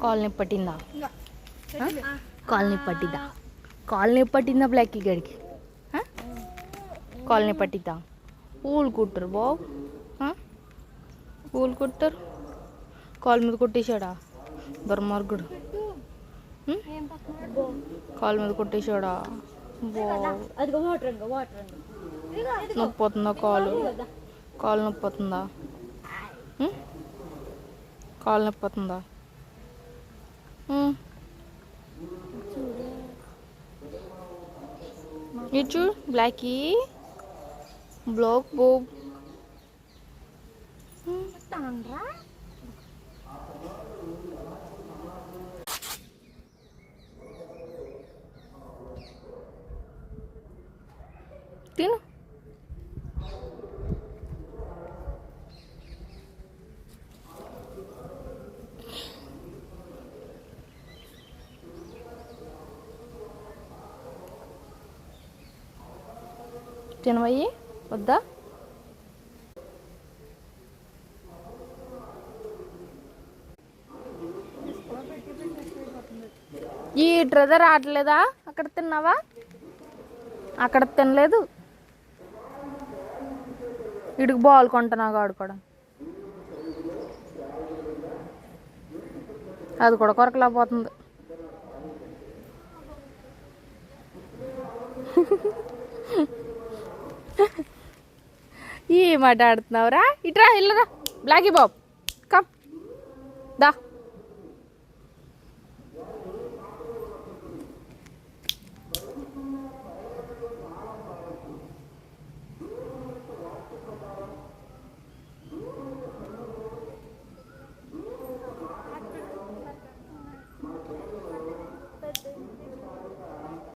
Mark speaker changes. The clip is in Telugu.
Speaker 1: కాలనీ పట్టిందా? కాలనీ పట్టిద్దా? కాలనీ పట్టిందా బ్లాక్ గడికి? కాలనీ పట్టిద్దా? ఊళ్ళు కుట్టరు బాబు, ఊళ్ళు కుట్టరు. కాలు మీద కొట్టేశాడా దుర్మార్గుడు? కాలు మీద కొట్టేశాడా? నొప్పి అవుతుందా? కాలు నొప్పి అవుతుందా? కాలు నొప్పి అవుతుందా? ఇది చూడు బ్లాకీ, బ్లాక్ బోబ్. తిను. తినవయ్యి వద్దా? ఈ ట్రెజర్ రావట్లేదా? అక్కడ తిన్నావా? అక్కడ తినలేదు. ఇడికి బాల్ కొంటున్నాగా ఆడుకోవడం, అది కూడా కొరకలేకపోతుంది. ఈ మాట ఆడుతున్నావురా? ఇట్రా ఇల్లరా బ్లాకీ బాబ్, కమ్ దా.